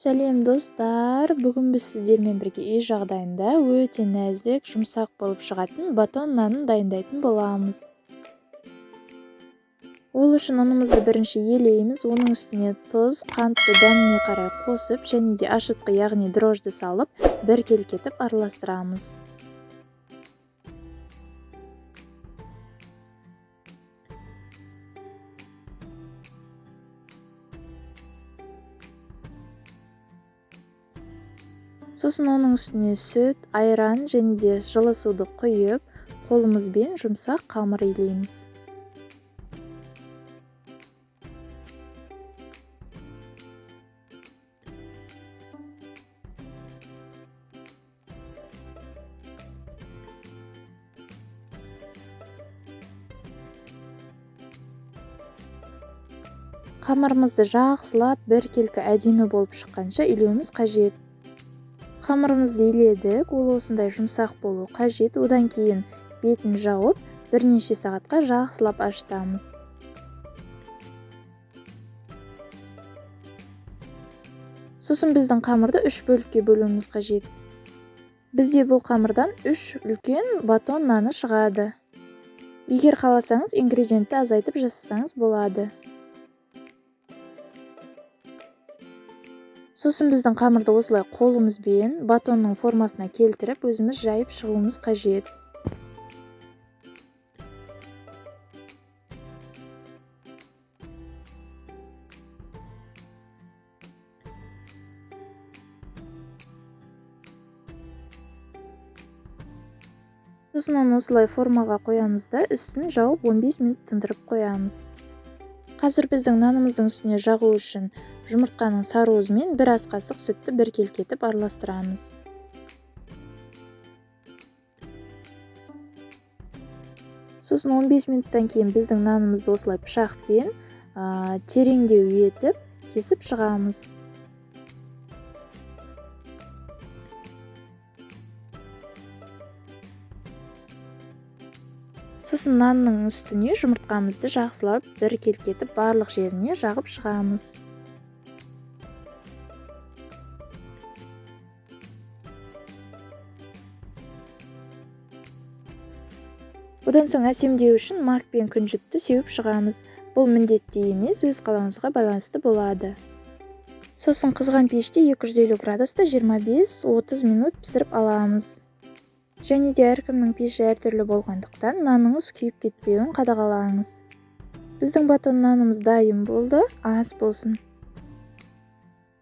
Сәлем достар, бүгін біз сіздермен бірге үй жағдайында өте нәзік, жұмсақ болып шығатын батон нанын дайындайтын боламыз. Ол үшін ұнымызды бірінші елейміз, оның үстіне тұз, қантты дәміне қарай қосып, және де ашытқы яғни дрожжды салып, біркелкетіп араластырамыз. Сосын оның үстіне сүт, айран және де жылы суды құйып, қолымызбен жұмсақ қамыр илейміз. Қамырымызды жақсылап біркелкі әдемі болып шыққанша илеуіміз қажет. Қамырымызды иледік, ол осындай жұмсақ болу қажет. Одан кейін бетін жауып, бірнеше сағатқа жақсылап ашытамыз. Сосын біздің қамырды 3 бөлікке бөлуіміз қажет. Бізде бұл қамырдан 3 үлкен батон наны шығады. Егер қаласаңыз, ингредиентті азайтып жасасаңыз болады. Сосын біздің қамырды осылай қолымызбен батонның формасына келтіріп, өзіміз жайып шығуымыз қажет. Сосын оны осылай формаға қоямыз да, үстін жауып 15 минут тындырып қоямыз. Қазір біздің нанымыздың үстіне жағу үшін жұмыртқаның сарыуызымен 1 ас қасық сүтті біркелкетіп араластырамыз. Сосын 15 минуттан кейін біздің нанымызды осылай пышақпен тереңдеу етіп кесіп шығамыз. Сосын нанның үстіне жұмыртқамызды жақсылап біркелкетіп барлық жеріне жағып шығамыз. Одан соң әсемдеу үшін мак пен күнжітті сеуіп шығамыз. Бұл міндетті емес, өз қалауыңызға байланысты болады. Сосын қызған пеште 250 градуста 25-30 минут пісіріп аламыз. Және де әркімнің пеші әртүрлі болғандықтан, наныңыз күйіп кетпеуін қадағалаңыз. Біздің батон нанымыз дайын болды, ас болсын.